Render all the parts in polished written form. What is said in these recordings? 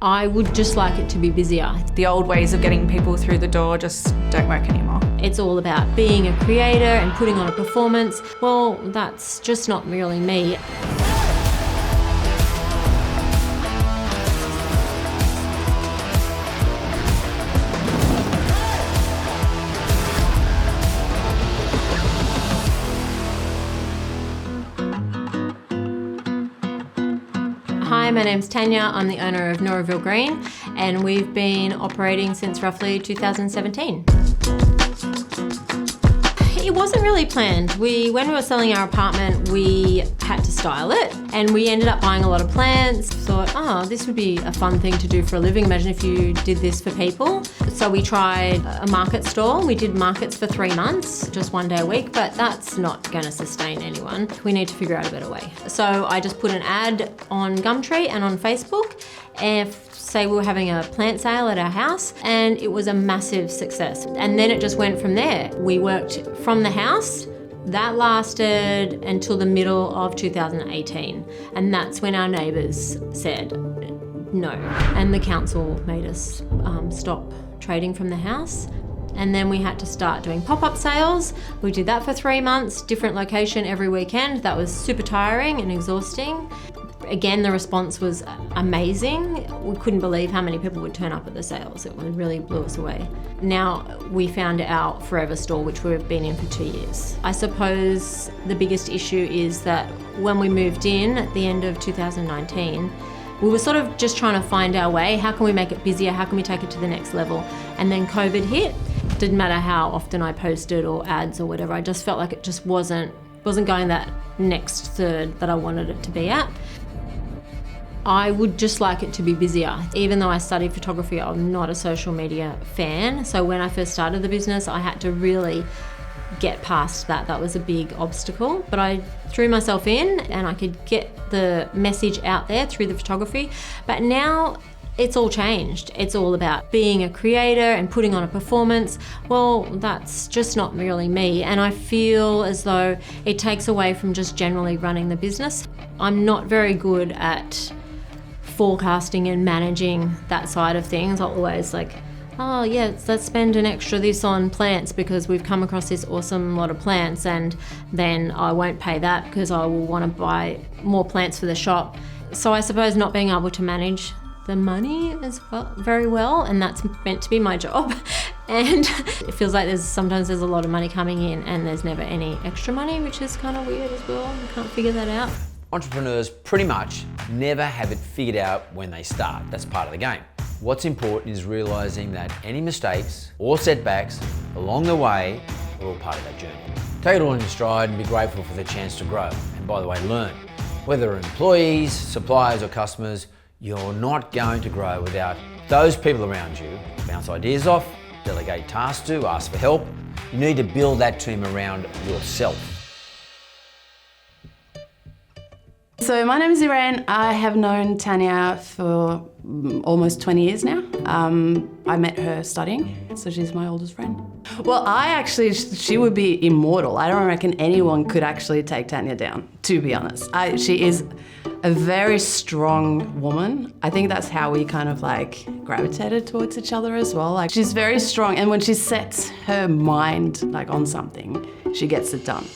I would just like it to be busier. The old ways of getting people through the door just don't work anymore. It's all about being a creator and putting on a performance. Well, that's just not really me. Hi, my name's Tanya. I'm the owner of Noraville Green, and we've been operating since roughly 2017. It wasn't really planned. When we were selling our apartment, we had to style it, and we ended up buying a lot of plants. Thought, oh, this would be a fun thing to do for a living. Imagine if you did this for people. So we tried a market stall. We did markets for 3 months, just 1 day a week, but that's not going to sustain anyone. We need to figure out a better way. So I just put an ad on Gumtree and on Facebook, and say we were having a plant sale at our house, and it was a massive success. And then it just went from there. We worked from the house. That lasted until the middle of 2018, and that's when our neighbours said no. And the council made us stop trading from the house. And then we had to start doing pop-up sales. We did that for 3 months, different location every weekend. That was super tiring and exhausting. Again, the response was amazing. We couldn't believe how many people would turn up at the sales. It really blew us away. Now we found our forever store, which we've been in for 2 years. I suppose the biggest issue is that when we moved in at the end of 2019, we were sort of just trying to find our way. How can we make it busier? How can we take it to the next level? And then COVID hit. Didn't matter how often I posted or ads or whatever. I just felt like it just wasn't going that next third that I wanted it to be at. I would just like it to be busier. Even though I studied photography, I'm not a social media fan. So when I first started the business, I had to really get past that. That was a big obstacle. But I threw myself in and I could get the message out there through the photography. But now it's all changed. It's all about being a creator and putting on a performance. Well, that's just not really me. And I feel as though it takes away from just generally running the business. I'm not very good at forecasting and managing that side of things. I'll always oh yeah, let's spend an extra this on plants because we've come across this awesome lot of plants, and then I won't pay that because I will want to buy more plants for the shop. So I suppose not being able to manage the money as well, very well, and that's meant to be my job. And it feels like sometimes there's a lot of money coming in and there's never any extra money, which is kind of weird as well. I can't figure that out. Entrepreneurs pretty much never have it figured out when they start. That's part of the game. What's important is realising that any mistakes or setbacks along the way are all part of that journey. Take it all in stride and be grateful for the chance to grow. And by the way, learn. Whether employees, suppliers or customers, you're not going to grow without those people around you. Bounce ideas off, delegate tasks to, ask for help. You need to build that team around yourself. So my name is Iren. I have known Tanya for almost 20 years now. I met her studying, so she's my oldest friend. Well, she would be immortal. I don't reckon anyone could actually take Tanya down, to be honest. She is a very strong woman. I think that's how we kind of gravitated towards each other as well. She's very strong, and when she sets her mind on something, she gets it done.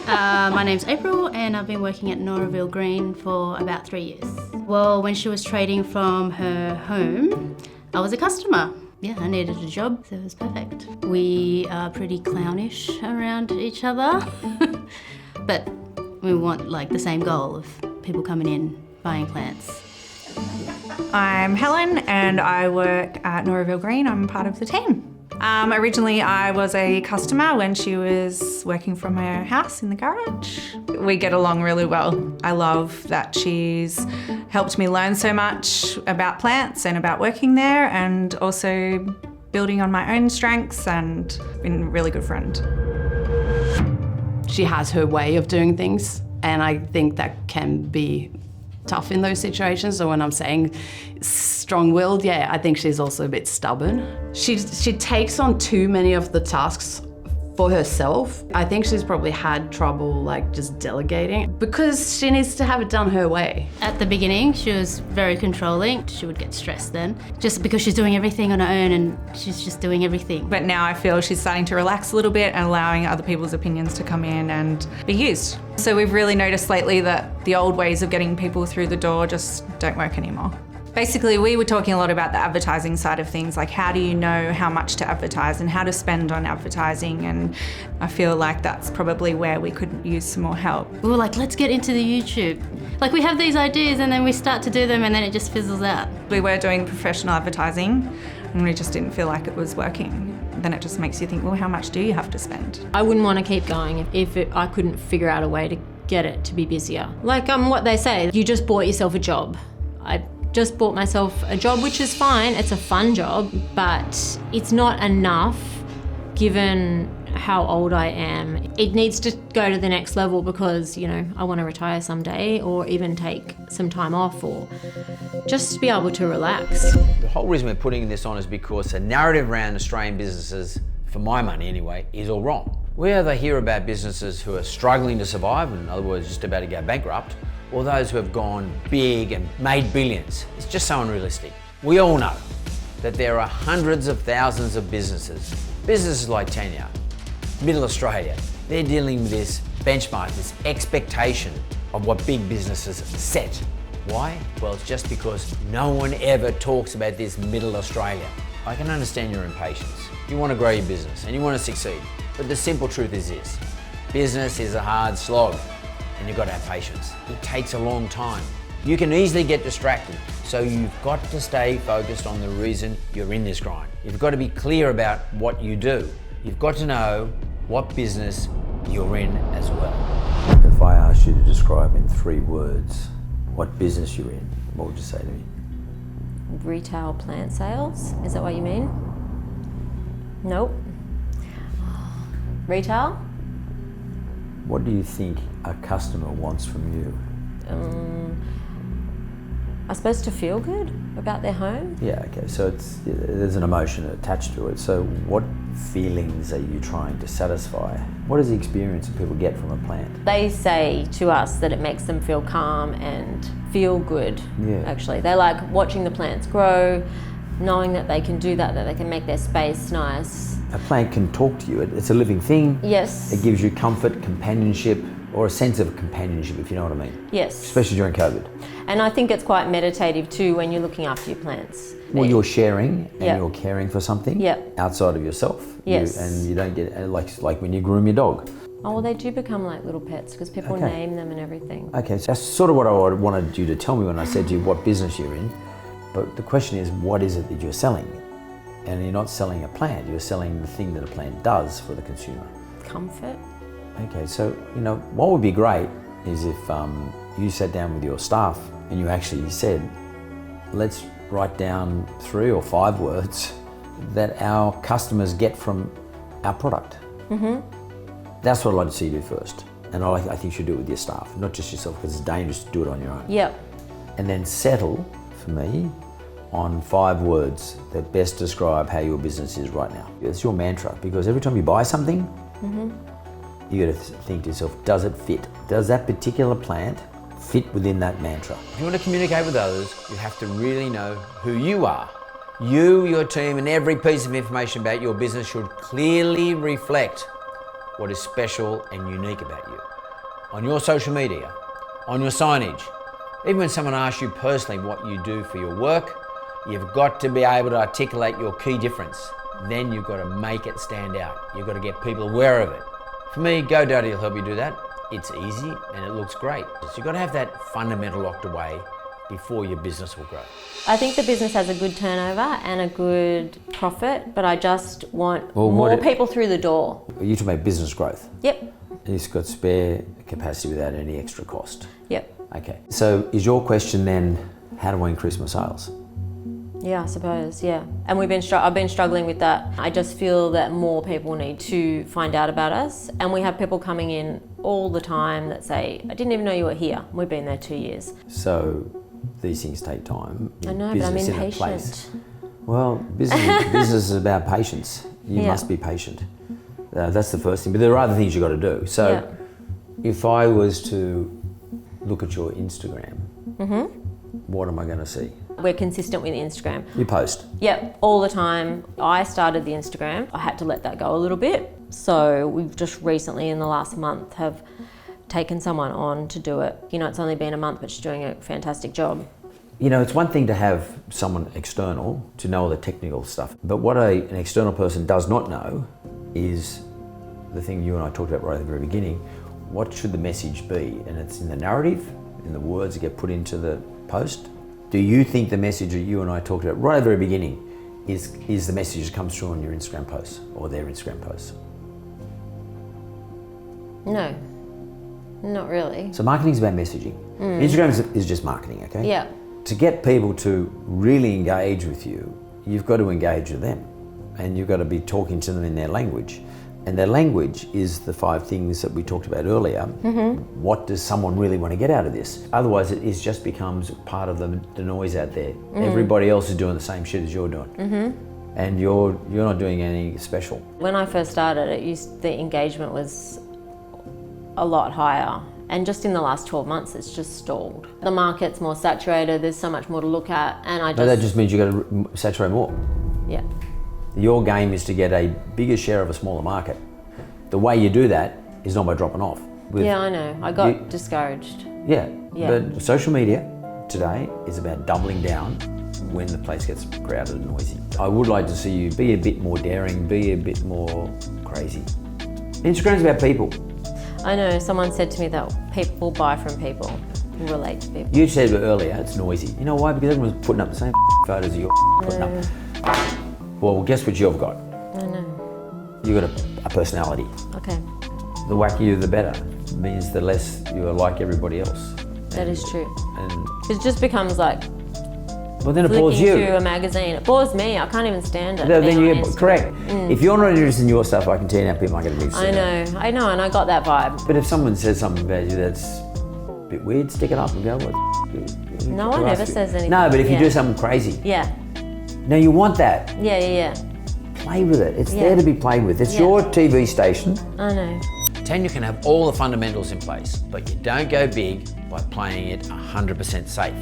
My name's April and I've been working at Noraville Green for about 3 years. Well, when she was trading from her home, I was a customer. Yeah, I needed a job, so it was perfect. We are pretty clownish around each other, but we want the same goal of people coming in, buying plants. I'm Helen and I work at Noraville Green. I'm part of the team. Originally I was a customer when she was working from her house in the garage. We get along really well. I love that she's helped me learn so much about plants and about working there, and also building on my own strengths, and been a really good friend. She has her way of doing things, and I think that can be tough in those situations. So when I'm saying strong-willed, yeah, I think she's also a bit stubborn. She takes on too many of the tasks for herself. I think she's probably had trouble like just delegating because she needs to have it done her way. At the beginning, she was very controlling. She would get stressed then, just because she's doing everything on her own and she's just doing everything. But now I feel she's starting to relax a little bit and allowing other people's opinions to come in and be used. So we've really noticed lately that the old ways of getting people through the door just don't work anymore. Basically, we were talking a lot about the advertising side of things, like how do you know how much to advertise and how to spend on advertising, and I feel like that's probably where we could use some more help. We were like, let's get into the YouTube. Like we have these ideas and then we start to do them and then it just fizzles out. We were doing professional advertising and we just didn't feel like it was working. Then it just makes you think, well, how much do you have to spend? I wouldn't want to keep going if I couldn't figure out a way to get it to be busier. Like what they say, you just bought yourself a job. I just bought myself a job, which is fine. It's a fun job, but it's not enough given how old I am. It needs to go to the next level because, you know, I want to retire someday or even take some time off or just be able to relax. The whole reason we're putting this on is because the narrative around Australian businesses, for my money anyway, is all wrong. We either hear about businesses who are struggling to survive, in other words, just about to go bankrupt, or those who have gone big and made billions. It's just so unrealistic. We all know that there are hundreds of thousands of businesses like Tanya, Middle Australia, they're dealing with this benchmark, this expectation of what big businesses set. Why? Well, it's just because no one ever talks about this Middle Australia. I can understand your impatience. You want to grow your business and you want to succeed, but the simple truth is this: business is a hard slog. And you've got to have patience. It takes a long time. You can easily get distracted, so you've got to stay focused on the reason you're in this grind. You've got to be clear about what you do. You've got to know what business you're in as well. If I asked you to describe in 3 words what business you're in, what would you say to me? Retail plant sales, is that what you mean? Nope. Retail? What do you think a customer wants from you? I suppose to feel good about their home. Yeah, okay, so there's an emotion attached to it. So what feelings are you trying to satisfy? What is the experience that people get from a plant? They say to us that it makes them feel calm and feel good, Yeah. actually. They like watching the plants grow, knowing that they can do that they can make their space nice. A plant can talk to you. It's a living thing. Yes. It gives you comfort, companionship, or a sense of companionship, if you know what I mean. Yes. Especially during COVID. And I think it's quite meditative too when you're looking after your plants. Well, you're sharing and Yep. you're caring for something Yep. outside of yourself. Yes. And you don't get, like when you groom your dog. Oh, well, they do become like little pets because people Okay. name them and everything. Okay, so that's sort of what I wanted you to tell me when I said to you what business you're in. But the question is, what is it that you're selling? And you're not selling a plant, you're selling the thing that a plant does for the consumer. Comfort. Okay, so, what would be great is if you sat down with your staff and you actually said, let's write down 3 or 5 words that our customers get from our product. Mm-hmm. That's what I'd like to see you do first. And I think you should do it with your staff, not just yourself, because it's dangerous to do it on your own. Yep. And then settle, for me, on 5 words that best describe how your business is right now. It's your mantra, because every time you buy something, you got to think to yourself, does it fit? Does that particular plant fit within that mantra? If you want to communicate with others, you have to really know who you are. You, your team, and every piece of information about your business should clearly reflect what is special and unique about you. On your social media, on your signage, even when someone asks you personally what you do for your work, you've got to be able to articulate your key difference. Then you've got to make it stand out. You've got to get people aware of it. For me, GoDaddy will help you do that. It's easy and it looks great. So you've got to have that fundamental locked away before your business will grow. I think the business has a good turnover and a good profit, but I just want Well, more people through the door. You talk about business growth. Yep. And it's got spare capacity without any extra cost. Yep. Okay. So is your question then, how do I increase my sales? Yeah, I suppose, yeah. And I've been struggling with that. I just feel that more people need to find out about us. And we have people coming in all the time that say, I didn't even know you were here. We've been there 2 years. So these things take time. I know, but I'm Business in a impatient. place. Well, business is about patience. You Yeah. must be patient. That's the first thing. But there are other things you've got to do. So Yeah. if I was to look at your Instagram, what am I going to see? We're consistent with Instagram. You post. Yep, all the time. I started the Instagram. I had to let that go a little bit. So we've just recently, in the last month, have taken someone on to do it. You know, it's only been a month, but she's doing a fantastic job. You know, it's one thing to have someone external to know all the technical stuff, but what an external person does not know is the thing you and I talked about right at the very beginning. What should the message be? And it's in the narrative, in the words that get put into the post. Do you think the message that you and I talked about right at the very beginning is the message that comes through on your Instagram posts or their Instagram posts? No, not really. So marketing's about messaging. Instagram is just marketing, okay? Yeah. To get people to really engage with you, you've got to engage with them and you've got to be talking to them in their language. And their language is the 5 things that we talked about earlier. What does someone really want to get out of this? Otherwise, it just becomes part of the noise out there. Everybody else is doing the same shit as you're doing. And you're not doing anything special. When I first started, the engagement was a lot higher. And just in the last 12 months, it's just stalled. The market's more saturated, there's so much more to look at, and No, that just means you've got to saturate more. Yeah. Your game is to get a bigger share of a smaller market. The way you do that is not by dropping off. Yeah, I know. I got discouraged. Yeah, Yeah. but social media today is about doubling down when the place gets crowded and noisy. I would like to see you be a bit more daring, be a bit more crazy. Instagram's about people. I know, someone said to me that people buy from people, who relate to people. You said earlier, it's noisy. You know why? Because everyone's putting up the same photos as you're putting up. Well, guess what you've got? I know. You've got a personality. Okay, The wackier the better. It means the less you are like everybody else. that is true. And It just becomes like well, then it bores flicking you. through a magazine. It bores me. I can't even stand it. Then being you on Instagram. correct. If you're not interested in your stuff, I can tell you now people aren't going to be I know, and I got that vibe. But if someone says something about you that's a bit weird, stick it up and go, what? No one ever says anything. No, but if you Yeah. do something crazy. Yeah, Now you want that. yeah. Play with it. It's Yeah. there to be played with. It's Yeah. your TV station. I know. Tanya can have all the fundamentals in place, but you don't go big by playing it 100% safe.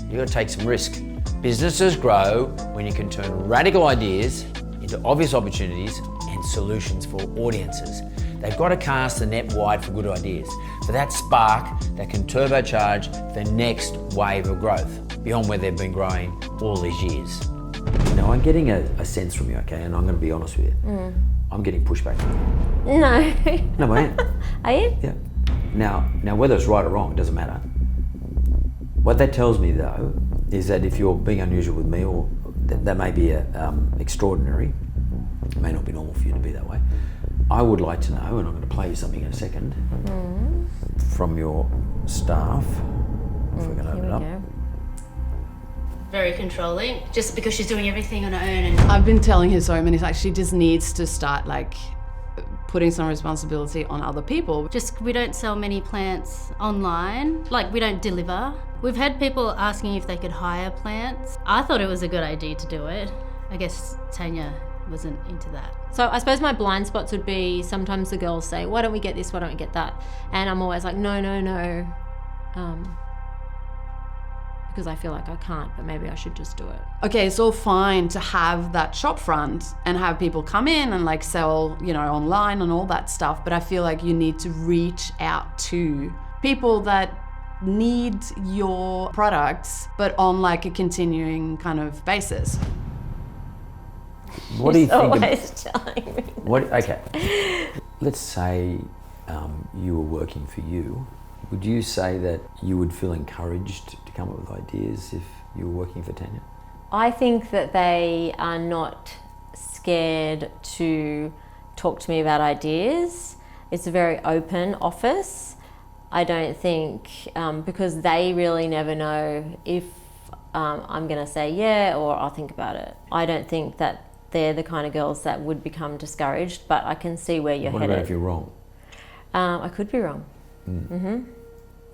You've got to take some risk. Businesses grow when you can turn radical ideas into obvious opportunities and solutions for audiences. They've got to cast the net wide for good ideas, for that spark that can turbocharge the next wave of growth beyond where they've been growing all these years. You know, I'm getting a sense from you, okay, and I'm going to be honest with you. I'm getting pushback. No. No, I am. Are you? Yeah. Now, whether it's right or wrong, it doesn't matter. What that tells me, though, is that if you're being unusual with me, or that may be extraordinary, it may not be normal for you to be that way, I would like to know, and I'm going to play you something in a second, from your staff, if we're going to Here open we it up. go. Very controlling, just because she's doing everything on her own. And I've been telling her so many times, she just needs to start like putting some responsibility on other people. just, we don't sell many plants online, like we don't deliver. We've had people asking if they could hire plants. I thought it was a good idea to do it. I guess Tanya wasn't into that. So I suppose my blind spots would be sometimes the girls say, why don't we get this, why don't we get that? And I'm always like, no. Because I feel like I can't, but maybe I should just do it. Okay, it's all fine to have that shop front and have people come in and like sell, you know, online and all that stuff, but I feel like you need to reach out to people that need your products, but on like a continuing kind of basis. What do you think? Always telling me. Okay. Let's say you were working for you. Would you say that you would feel encouraged to come up with ideas if you were working for Tanya? I think that they are not scared to talk to me about ideas. It's a very open office. I don't think, because they really never know if I'm going to say yeah or I'll think about it. I don't think that they're the kind of girls that would become discouraged, but I can see where you're What headed. about if you're wrong? I could be wrong.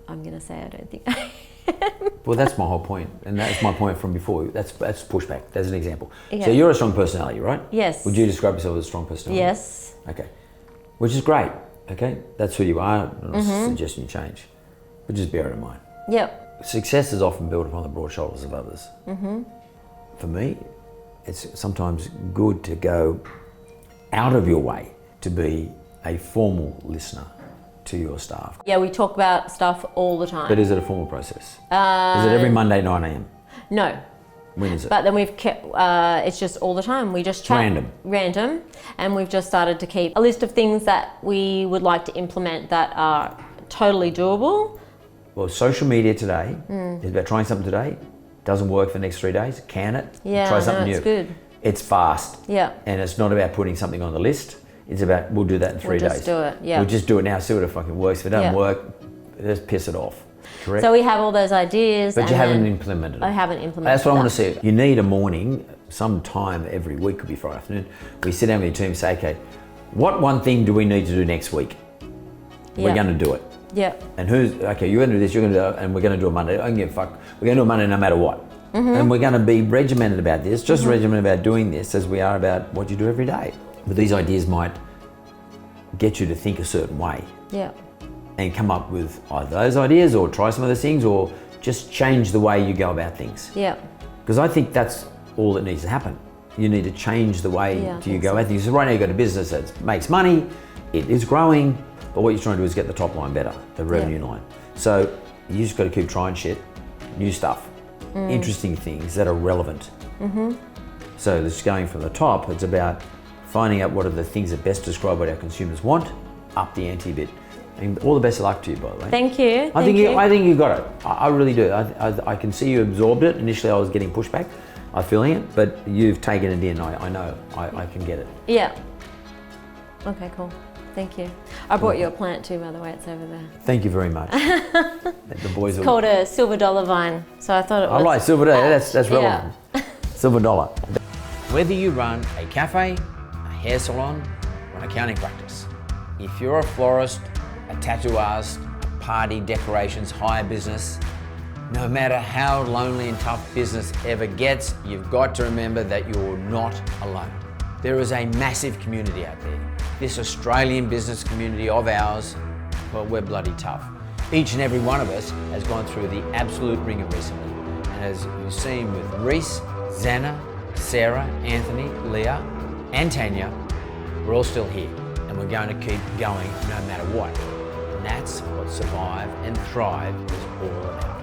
I'm going to say I don't think I am. Well, that's my whole point, and that's my point from before. That's pushback. That's an example. Yeah. So you're a strong personality, right? Yes. Would you describe yourself as a strong personality? Yes. Okay. which is great, okay? That's who you are. I'm not suggesting you change, but just bear it in mind. Yep. Success is often built upon the broad shoulders of others. For me, it's sometimes good to go out of your way to be a formal listener to your staff. Yeah, we talk about stuff all the time. But is it a formal process? Is it every Monday 9 a.m? No. When is it? But then we've kept, it's just all the time. We just chat. Random. And we've just started to keep a list of things that we would like to implement that are totally doable. Well, social media today is about trying something today. Doesn't work for the next 3 days. Can it? Yeah, try something new. It's good. It's fast. Yeah. And it's not about putting something on the list. It's about, we'll do that in 3 days. We'll just do it, yeah. We'll just do it now, see what it fucking works. If it doesn't work, just piss it off. Correct? So we have all those ideas. But you haven't implemented it. I haven't implemented That's what I want to see. You need a morning, some time every week, could be Friday afternoon, we sit down with your team and say, okay, what one thing do we need to do next week? We're going to do it. Yeah. And okay, you're going to do this, you're going to do it, and we're going to do it Monday. I don't give a fuck. We're going to do it Monday no matter what. And we're going to be regimented about this, just regimented about doing this as we are about what you do every day. But these ideas might get you to think a certain way. Yeah. And come up with either those ideas or try some of those things or just change the way you go about things. Yeah. Because I think that's all that needs to happen. You need to change the way you go about things. So right now you've got a business that makes money, it is growing, but what you're trying to do is get the top line better, the revenue line. So you just got to keep trying shit, new stuff, interesting things that are relevant. So it's going from the top, it's about finding out what are the things that best describe what our consumers want, up the ante a bit. And all the best of luck to you, by the way. Thank you. I think you got it. I really do. I can see you absorbed it. Initially, I was getting pushback. I'm feeling it, but you've taken it in. I know. I can get it. Yeah. Okay, cool. Thank you. I brought you a plant too, by the way. It's over there. Thank you very much. The boys it's called a silver dollar vine. So I thought it was. I like silver dollar. That's relevant. Yeah. Silver dollar. Whether you run a cafe, a hair salon, or an accounting practice, if you're a florist, a tattoo artist, a party decorations hire business, no matter how lonely and tough business ever gets, you've got to remember that you're not alone. There is a massive community out there. This Australian business community of ours, well, we're bloody tough. Each and every one of us has gone through the absolute ringer recently. And as you've seen with Reese, Xana, Sarah, Anthony, Leah, and Tanya, we're all still here. And we're going to keep going no matter what. And that's what Survive and Thrive is all about.